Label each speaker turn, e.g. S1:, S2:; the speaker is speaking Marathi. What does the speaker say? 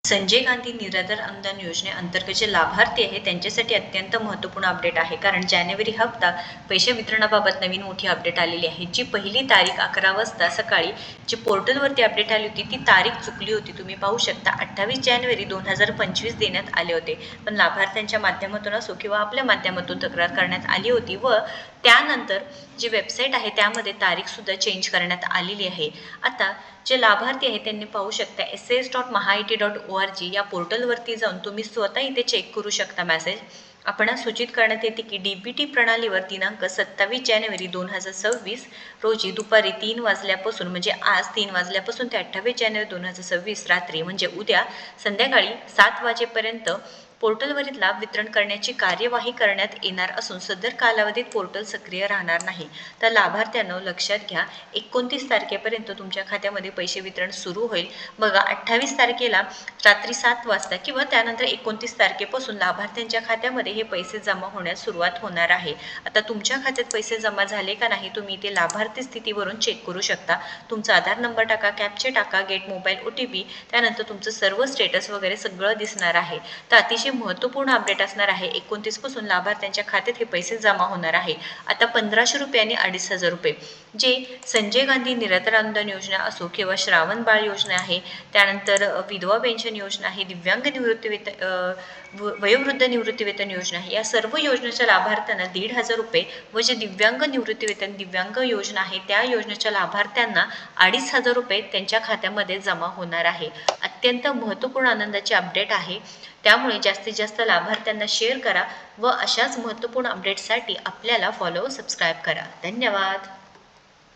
S1: संजय गांधी निराधार अनुदान योजनेअंतर्गत जे लाभार्थी आहे त्यांच्यासाठी अत्यंत महत्त्वपूर्ण अपडेट आहे, कारण जानेवारी हप्ता पैसे वितरणाबाबत नवीन मोठी अपडेट आलेली आहे। जी पहिली तारीख 11 वाजता सकाळी जी पोर्टलवरती अपडेट आली होती ती तारीख चुकली होती। तुम्ही पाहू शकता 28 जानेवारी 2025 देण्यात आले होते, पण लाभार्थ्यांच्या माध्यमातून असो किंवा आपल्या माध्यमातून तक्रार करण्यात आली होती व त्यानंतर जी वेबसाईट आहे त्यामध्ये तारीखसुद्धा चेंज करण्यात आलेली आहे। आता जे लाभार्थी आहे त्यांनी पाहू शकता ss.mahaiti.org या पोर्टलवरती जाऊन तुम्ही स्वतः इथे चेक करू शकता मेसेज। आपणास सूचित करण्यात येते की डीबीटी प्रणालीवर दिनांक 27 जानेवारी 2026 रोजी दुपारी 3 वाजल्यापासून म्हणजे आज 3 वाजल्यापासून ते 28 जानेवारी 2026 रात्री म्हणजे उद्या संध्याकाळी 7 वाजेपर्यंत पोर्टलवरील लाभ वितरण करण्याची कार्यवाही करण्यात येणार असून सदर कालावधीत पोर्टल सक्रिय राहणार नाही। तर लाभार्थ्यांनो लक्षात घ्या, 29 तारखेपर्यंत तुमच्या खात्यामध्ये पैसे वितरण सुरू होईल। बघा 28 तारखेला रात्री 7 वाजता किंवा त्यानंतर 29 तारखेपासून लाभार्थ्यांच्या खात्यामध्ये हे पैसे जमा होण्यास सुरुवात होणार आहे। आता तुमच्या खात्यात पैसे जमा झाले का नाही तुम्ही इथे लाभार्थी स्थितीवरून चेक करू शकता। तुमचा आधार नंबर टाका, कॅप्चा टाका, गेट मोबाईल OTP, त्यानंतर तुमचं सर्व स्टेटस वगैरे सगळं दिसणार आहे। तर अतिशय महत्त्वपूर्ण अपडेट असणार आहे। 29 पासून लाभार्थ्यांच्या खात्यात हे पैसे जमा होणार आहे। आता 1500 रुपये आणि 2500 रुपये जे संजय गांधी निराधार अनुदान योजना असो किंवा श्रावण बाळ योजना आहे, त्यानंतर विधवा पेन्शन योजना आहे, दिव्यांग वयोवृद्ध निवृत्तीवेतन योजना आहे, या सर्व योजनेच्या लाभार्थ्यांना 1500 रुपये व जे दिव्यांग निवृत्तीवेतन दिव्यांग योजना आहे त्या योजनेच्या लाभार्थ्यांना 2500 रुपये त्यांच्या खात्यामध्ये जमा होणार आहे। अत्यंत महत्त्वपूर्ण आनंदाची अपडेट आहे, त्यामुळे जास्तीत जास्त लाभार्थ्यांना शेअर करा व अशाच महत्त्वपूर्ण अपडेट्ससाठी आपल्याला फॉलो सबस्क्राईब करा। धन्यवाद।